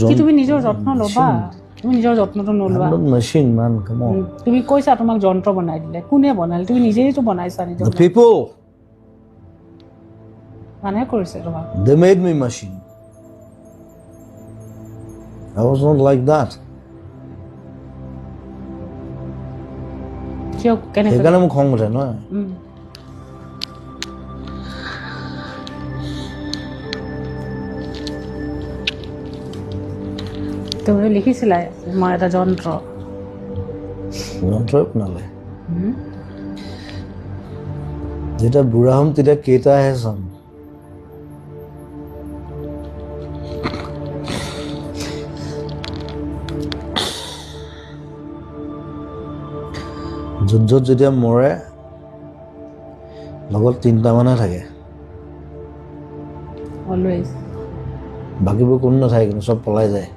কি তুমি নিজৰ যত্ন ল'বা তুমি নিজৰ যত্নটো নলবা machine man come on তুমি কৈছা তোমাক যন্ত্ৰ বনাই দিলে কোনে বনালে তুমি নিজেইতো বনাইছা নিজৰ the people মানে কৰিছে তোমাক they made me machine I was not like that কিয় কেনে সেইকাৰণে মোক খং উঠে নহয় তুমি লিখিছিলা মই এটা যন্ত্ৰই বনালে যেতিয়া বুঢ়া হ'ম তেতিয়া কেইটাহে চাম যুদ্ধত যেতিয়া মৰে লগত 3টা মানুহে থাকে অলৱেজ বাকীবোৰ কোনো নাথাকে কিন্তু চব পলাই যায়